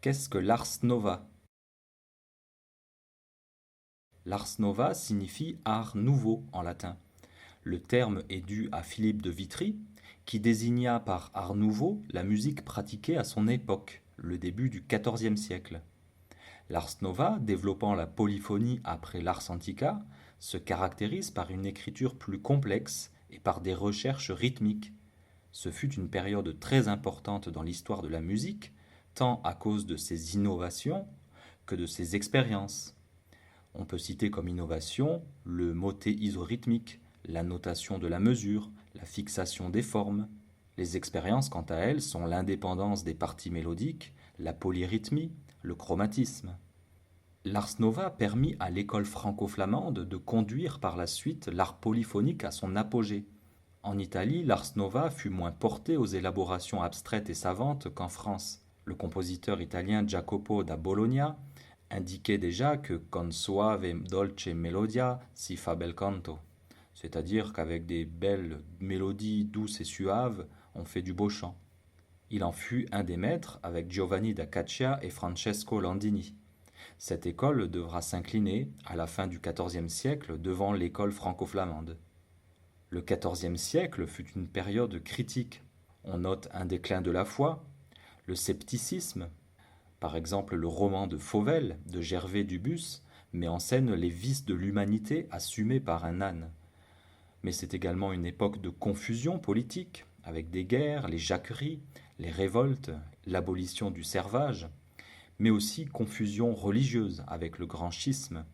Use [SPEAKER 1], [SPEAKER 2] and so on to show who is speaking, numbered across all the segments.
[SPEAKER 1] Qu'est-ce que l'ars nova? L'ars nova signifie art nouveau en latin. Le terme est dû à Philippe de Vitry, qui désigna par art nouveau la musique pratiquée à son époque, le début du XIVe siècle. L'ars nova, développant la polyphonie après l'ars antica, se caractérise par une écriture plus complexe et par des recherches rythmiques. Ce fut une période très importante dans l'histoire de la musique, tant à cause de ses innovations que de ses expériences. On peut citer comme innovation le motet isorhythmique, la notation de la mesure, la fixation des formes. Les expériences, quant à elles, sont l'indépendance des parties mélodiques, la polyrythmie, le chromatisme. L'ars nova permit à l'école franco-flamande de conduire par la suite l'art polyphonique à son apogée. En Italie, l'ars nova fut moins porté aux élaborations abstraites et savantes qu'en France. Le compositeur italien Jacopo da Bologna indiquait déjà que con soave dolce melodia si fa bel canto, c'est-à-dire qu'avec des belles mélodies douces et suaves, on fait du beau chant. Il en fut un des maîtres avec Giovanni da Caccia et Francesco Landini. Cette école devra s'incliner, à la fin du XIVe siècle, devant l'école franco-flamande. Le XIVe siècle fut une période critique. On note un déclin de la foi, le scepticisme. Par exemple, le roman de Fauvel de Gervais Dubus met en scène les vices de l'humanité assumés par un âne. Mais c'est également une époque de confusion politique, avec des guerres, les jacqueries, les révoltes, l'abolition du servage, mais aussi confusion religieuse avec le grand schisme,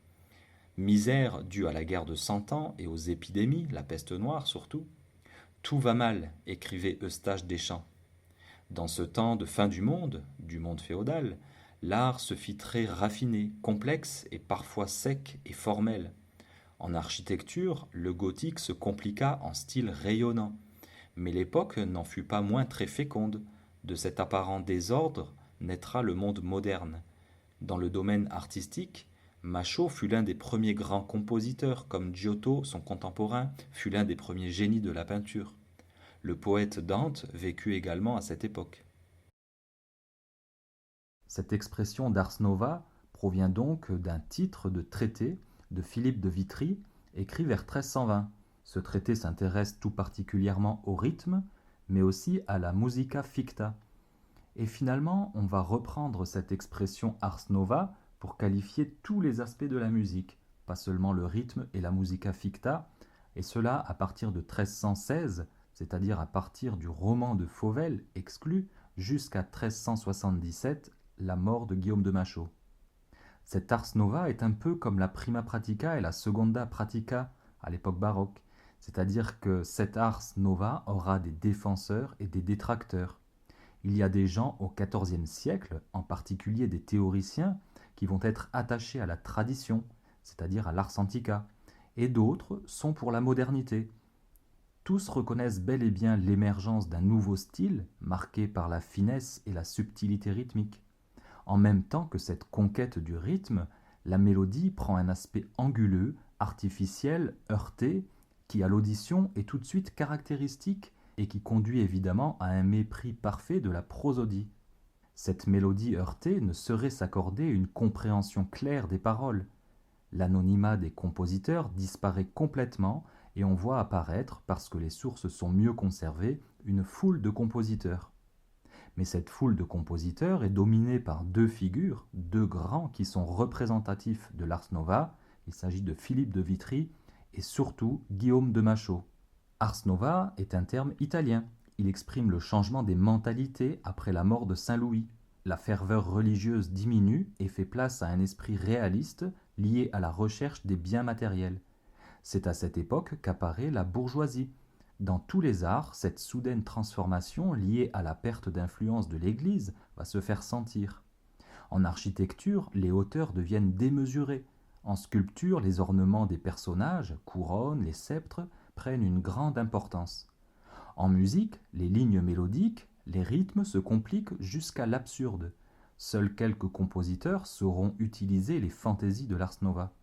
[SPEAKER 1] misère due à la guerre de Cent Ans et aux épidémies, la peste noire surtout. Tout va mal, écrivait Eustache Deschamps. Dans ce temps de fin du monde féodal, l'art se fit très raffiné, complexe et parfois sec et formel. En architecture, le gothique se compliqua en style rayonnant, mais l'époque n'en fut pas moins très féconde. De cet apparent désordre naîtra le monde moderne. Dans le domaine artistique, Machaut fut l'un des premiers grands compositeurs, comme Giotto, son contemporain, fut l'un des premiers génies de la peinture. Le poète Dante vécut également à cette époque. Cette expression d'ars nova provient donc d'un titre de traité de Philippe de Vitry, écrit vers 1320. Ce traité s'intéresse tout particulièrement au rythme, mais aussi à la musica ficta. Et finalement, on va reprendre cette expression ars nova pour qualifier tous les aspects de la musique, pas seulement le rythme et la musica ficta, et cela à partir de 1316, c'est-à-dire à partir du roman de Fauvel exclu, jusqu'à 1377, la mort de Guillaume de Machaut. Cette ars nova est un peu comme la prima pratica et la seconda pratica à l'époque baroque, c'est-à-dire que cette ars nova aura des défenseurs et des détracteurs. Il y a des gens au XIVe siècle, en particulier des théoriciens, qui vont être attachés à la tradition, c'est-à-dire à l'ars antica, et d'autres sont pour la modernité. Tous reconnaissent bel et bien l'émergence d'un nouveau style, marqué par la finesse et la subtilité rythmique. En même temps que cette conquête du rythme, la mélodie prend un aspect anguleux, artificiel, heurté, qui à l'audition est tout de suite caractéristique et qui conduit évidemment à un mépris parfait de la prosodie. Cette mélodie heurtée ne saurait s'accorder une compréhension claire des paroles. L'anonymat des compositeurs disparaît complètement et on voit apparaître, parce que les sources sont mieux conservées, une foule de compositeurs. Mais cette foule de compositeurs est dominée par deux figures, deux grands qui sont représentatifs de l'ars nova. Il s'agit de Philippe de Vitry et surtout Guillaume de Machaut. Ars nova est un terme italien. Il exprime le changement des mentalités après la mort de Saint Louis. La ferveur religieuse diminue et fait place à un esprit réaliste lié à la recherche des biens matériels. C'est à cette époque qu'apparaît la bourgeoisie. Dans tous les arts, cette soudaine transformation liée à la perte d'influence de l'Église va se faire sentir. En architecture, les hauteurs deviennent démesurées. En sculpture, les ornements des personnages, couronnes, les sceptres, prennent une grande importance. En musique, les lignes mélodiques, les rythmes se compliquent jusqu'à l'absurde. Seuls quelques compositeurs sauront utiliser les fantaisies de l'ars nova.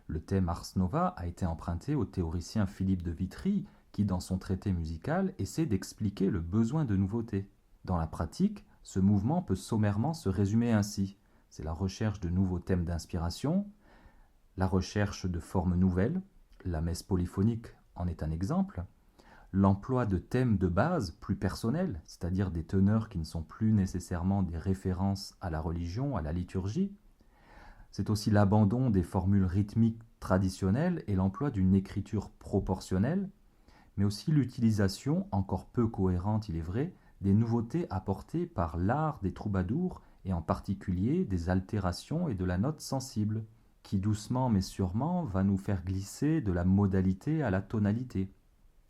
[SPEAKER 1] Le thème ars nova a été emprunté au théoricien Philippe de Vitry, qui dans son traité musical essaie d'expliquer le besoin de nouveauté. Dans la pratique, Ce mouvement peut sommairement se résumer ainsi. C'est la recherche de nouveaux thèmes d'inspiration, la recherche de formes nouvelles, la messe polyphonique en est un exemple, l'emploi de thèmes de base plus personnels, c'est-à-dire des teneurs qui ne sont plus nécessairement des références à la religion, à la liturgie. C'est aussi l'abandon des formules rythmiques traditionnelles et l'emploi d'une écriture proportionnelle, mais aussi l'utilisation, encore peu cohérente il est vrai, des nouveautés apportées par l'art des troubadours et en particulier des altérations et de la note sensible, qui doucement mais sûrement va nous faire glisser de la modalité à la tonalité.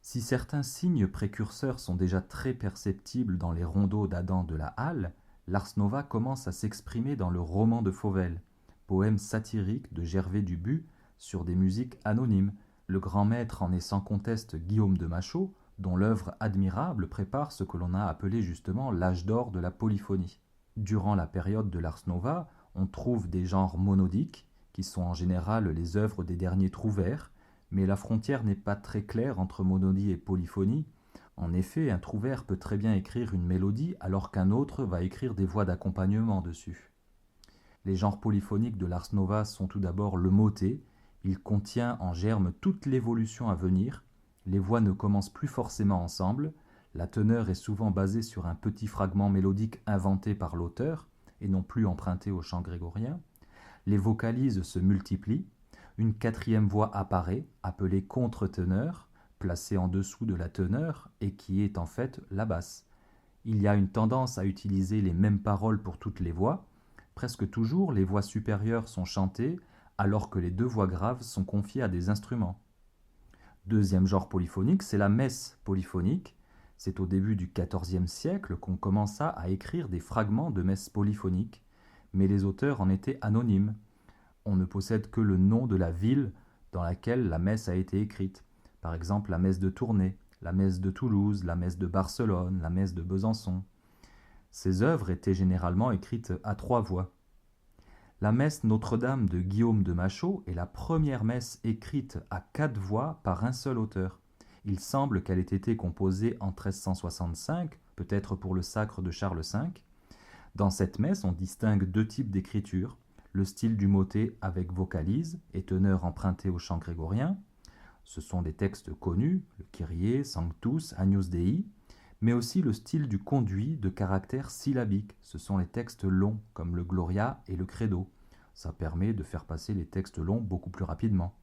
[SPEAKER 1] Si certains signes précurseurs sont déjà très perceptibles dans les rondeaux d'Adam de la Halle, l'Ars Nova commence à s'exprimer dans le roman de Fauvel, poème satirique de Gervais Dubu sur des musiques anonymes. Le grand maître en est sans conteste Guillaume de Machaut, dont l'œuvre admirable prépare ce que l'on a appelé justement l'âge d'or de la polyphonie. Durant la période de l'Ars Nova, on trouve des genres monodiques, qui sont en général les œuvres des derniers trouvères, mais la frontière n'est pas très claire entre monodie et polyphonie. En effet, un trouvère peut très bien écrire une mélodie alors qu'un autre va écrire des voix d'accompagnement dessus. Les genres polyphoniques de l'Ars Nova sont tout d'abord le motet. Il contient en germe toute l'évolution à venir. Les voix ne commencent plus forcément ensemble. La teneur est souvent basée sur un petit fragment mélodique inventé par l'auteur et non plus emprunté au chant grégorien. Les vocalises se multiplient. Une quatrième voix apparaît, appelée contre-teneur, placée en dessous de la teneur et qui est en fait la basse. Il y a une tendance à utiliser les mêmes paroles pour toutes les voix. Presque toujours, les voix supérieures sont chantées alors que les deux voix graves sont confiées à des instruments. Deuxième genre polyphonique, c'est la messe polyphonique. C'est au début du XIVe siècle qu'on commença à écrire des fragments de messes polyphoniques, mais les auteurs en étaient anonymes. On ne possède que le nom de la ville dans laquelle la messe a été écrite. Par exemple, la messe de Tournai, la messe de Toulouse, la messe de Barcelone, la messe de Besançon. Ces œuvres étaient généralement écrites à 3 voix. La messe Notre-Dame de Guillaume de Machaut est la première messe écrite à 4 voix par un seul auteur. Il semble qu'elle ait été composée en 1365, peut-être pour le sacre de Charles V. Dans cette messe, on distingue 2 types d'écriture, le style du motet avec vocalise et teneur empruntée au chant grégorien. Ce sont des textes connus, le Kyrie, Sanctus, Agnus Dei, mais aussi le style du conduit de caractère syllabique. Ce sont les textes longs, comme le Gloria et le Credo. Ça permet de faire passer les textes longs beaucoup plus rapidement.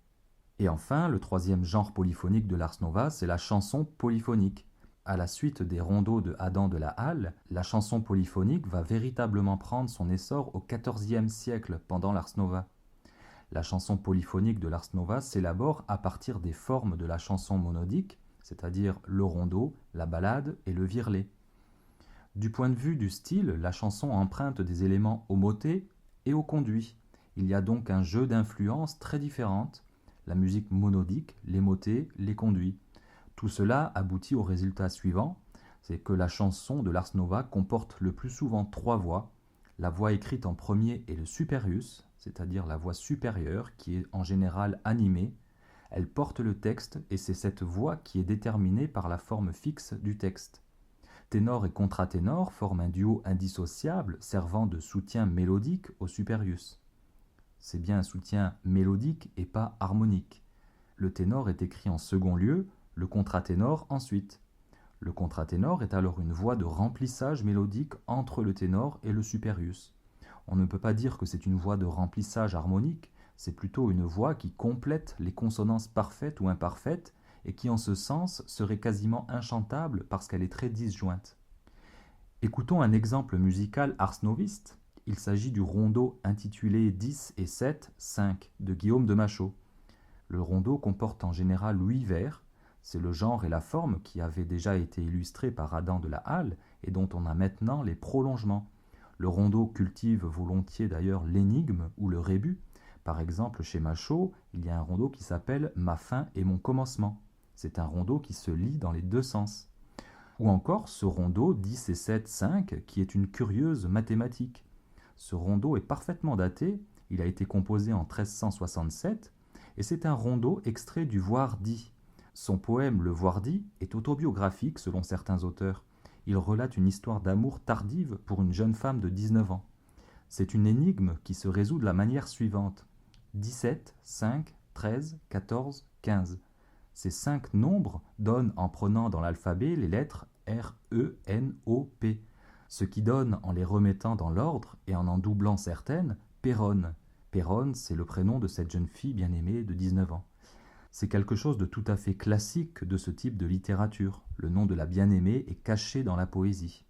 [SPEAKER 1] Et enfin, le troisième genre polyphonique de l'Ars Nova, c'est la chanson polyphonique. À la suite des rondeaux de Adam de la Halle, la chanson polyphonique va véritablement prendre son essor au XIVe siècle, pendant l'Ars Nova. La chanson polyphonique de l'Ars Nova s'élabore à partir des formes de la chanson monodique, c'est-à-dire le rondeau, la ballade et le virlet. Du point de vue du style, la chanson emprunte des éléments au motet et au conduit. Il y a donc un jeu d'influences très différentes, la musique monodique, les motets, les conduits. Tout cela aboutit au résultat suivant, c'est que la chanson de l'Ars Nova comporte le plus souvent 3 voix. La voix écrite en premier est le superius, c'est-à-dire la voix supérieure qui est en général animée. Elle porte le texte et c'est cette voix qui est déterminée par la forme fixe du texte. Ténor et contraténor forment un duo indissociable servant de soutien mélodique au superius. C'est bien un soutien mélodique et pas harmonique. Le ténor est écrit en second lieu, le contraténor ensuite. Le contraténor est alors une voix de remplissage mélodique entre le ténor et le superius. On ne peut pas dire que c'est une voix de remplissage harmonique, c'est plutôt une voix qui complète les consonances parfaites ou imparfaites et qui en ce sens serait quasiment inchantable parce qu'elle est très disjointe. Écoutons un exemple musical arsnoviste. Il s'agit du rondeau intitulé 10 et 7, 5 de Guillaume de Machaut. Le rondeau comporte en général 8 vers. C'est le genre et la forme qui avaient déjà été illustrés par Adam de la Halle et dont on a maintenant les prolongements. Le rondeau cultive volontiers d'ailleurs l'énigme ou le rébus. Par exemple, chez Machaut, il y a un rondeau qui s'appelle « Ma fin et mon commencement ». C'est un rondeau qui se lit dans les 2 sens. Ou encore ce rondeau 10 et 7, 5, qui est une curieuse mathématique. Ce rondeau est parfaitement daté, il a été composé en 1367, et c'est un rondeau extrait du Voirdi. Son poème Le Voirdi est autobiographique selon certains auteurs. il relate une histoire d'amour tardive pour une jeune femme de 19 ans. C'est une énigme qui se résout de la manière suivante. 17, 5, 13, 14, 15. Ces 5 nombres donnent en prenant dans l'alphabet les lettres R, E, N, O, P, ce qui donne en les remettant dans l'ordre et en doublant certaines, Péronne. Péronne, c'est le prénom de cette jeune fille bien-aimée de 19 ans. C'est quelque chose de tout à fait classique de ce type de littérature. Le nom de la bien-aimée est caché dans la poésie.